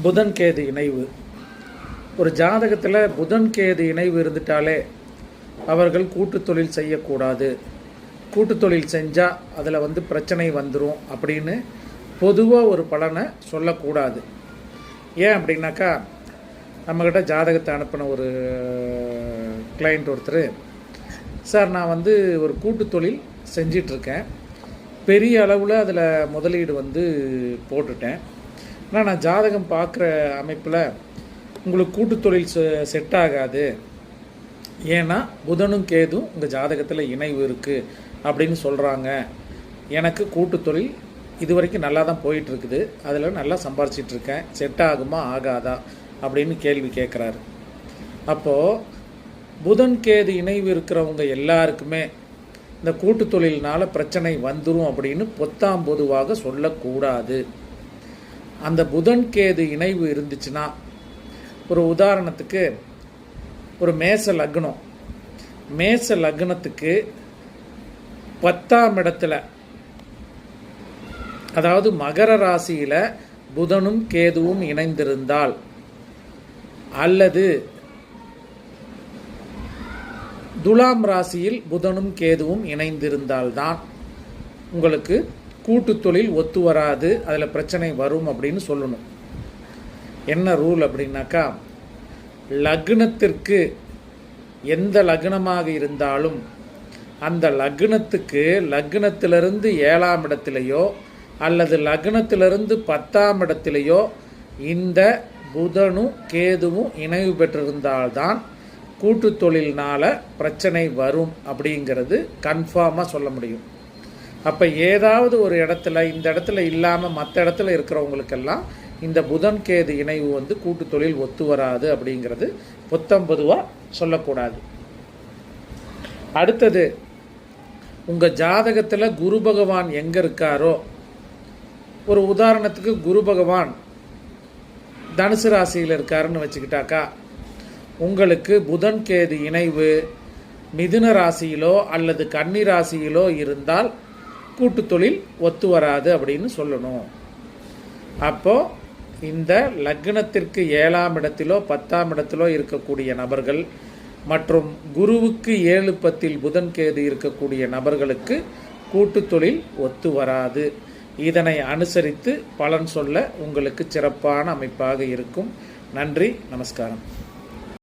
புதன் கேது இணைவு. ஒரு ஜாதகத்தில் புதன் கேது இணைவு இருந்துட்டாலே அவர்கள் கூட்டு தொழில் செய்யக்கூடாது, கூட்டு தொழில் செஞ்சால் அதில் பிரச்சனை வந்துடும் அப்படின்னு பொதுவாக ஒரு பலனை சொல்லக்கூடாது. ஏன் அப்படின்னாக்கா, நம்மக்கிட்ட ஜாதகத்தை அனுப்பின ஒரு கிளைண்ட் ஒருத்தர், சார் நான் ஒரு கூட்டு தொழில் செஞ்சிட்ருக்கேன், பெரிய அளவில் அதில் முதலீடு போட்டுட்டேன், ஆனால் நான் ஜாதகம் பார்க்குற அமைப்பில் உங்களுக்கு கூட்டு தொழில் செட் ஆகாது, ஏன்னா புதனும் கேதும் உங்கள் ஜாதகத்தில் இணைவு இருக்குது அப்படின்னு சொல்கிறாங்க. எனக்கு கூட்டு தொழில் இது வரைக்கும் நல்லா தான் போயிட்டுருக்குது, அதில் நல்லா சம்பாரிச்சிட்ருக்கேன், செட் ஆகுமா ஆகாதா அப்படின்னு கேள்வி கேட்குறாரு. அப்போது புதன் கேது இணைவு இருக்கிறவங்க எல்லாருக்குமே இந்த கூட்டு தொழில்னால் பிரச்சனை வந்துடும் அப்படின்னு பொத்தாம் பொதுவாக சொல்லக்கூடாது. அந்த புதன் கேது இணைவு இருந்துச்சுன்னா, ஒரு உதாரணத்துக்கு ஒரு மேச லக்னம், மேச லக்னத்துக்கு 10ஆம் இடத்துல, அதாவது மகர ராசியில் புதனும் கேதுவும் இணைந்திருந்தால், அல்லது துலாம் ராசியில் புதனும் கேதுவும் இணைந்திருந்தால்தான் உங்களுக்கு கூட்டு தொழில் ஒத்து வராது, அதில் பிரச்சனை வரும் அப்படின்னு சொல்லணும். என்ன ரூல் அப்படின்னாக்கா, லக்னத்திற்கு எந்த லக்னமாக இருந்தாலும் அந்த லக்னத்துக்கு லக்னத்திலிருந்து 7ஆம் இடத்திலேயோ அல்லது லக்னத்திலிருந்து 10ஆம் இடத்திலேயோ இந்த புதனும் கேதுவும் இணைவு பெற்றிருந்தால்தான் கூட்டு தொழில்னால் பிரச்சனை வரும் அப்படிங்கிறது கன்ஃபார்மாக சொல்ல முடியும். அப்போ ஏதாவது ஒரு இடத்துல, இந்த இடத்துல இல்லாமல் மற்ற இடத்துல இருக்கிறவங்களுக்கெல்லாம் இந்த புதன் கேது இணைவு கூட்டு தொழில் ஒத்து வராது அப்படிங்கிறது பொதுவாக சொல்லக்கூடாது. அடுத்தது, உங்கள் ஜாதகத்தில் குரு பகவான் எங்கே இருக்காரோ, ஒரு உதாரணத்துக்கு குரு பகவான் தனுசு ராசியில் இருக்காருன்னு வச்சுக்கிட்டாக்கா, உங்களுக்கு புதன் கேது இணைவு மிதுன ராசியிலோ அல்லது கன்னி ராசியிலோ இருந்தால் கூட்டு தொழில் ஒத்து வராது அப்படின்னு சொல்லணும். அப்போது இந்த லக்னத்திற்கு 7ஆம் இடத்திலோ 10ஆம் இடத்திலோ இருக்கக்கூடிய நபர்கள் மற்றும் குருவுக்கு 7-10 புதன் கேது இருக்கக்கூடிய நபர்களுக்கு கூட்டு தொழில் ஒத்து வராது. இதனை அனுசரித்து பலன் சொல்ல உங்களுக்கு சிறப்பான அமைப்பாக இருக்கும். நன்றி, நமஸ்காரம்.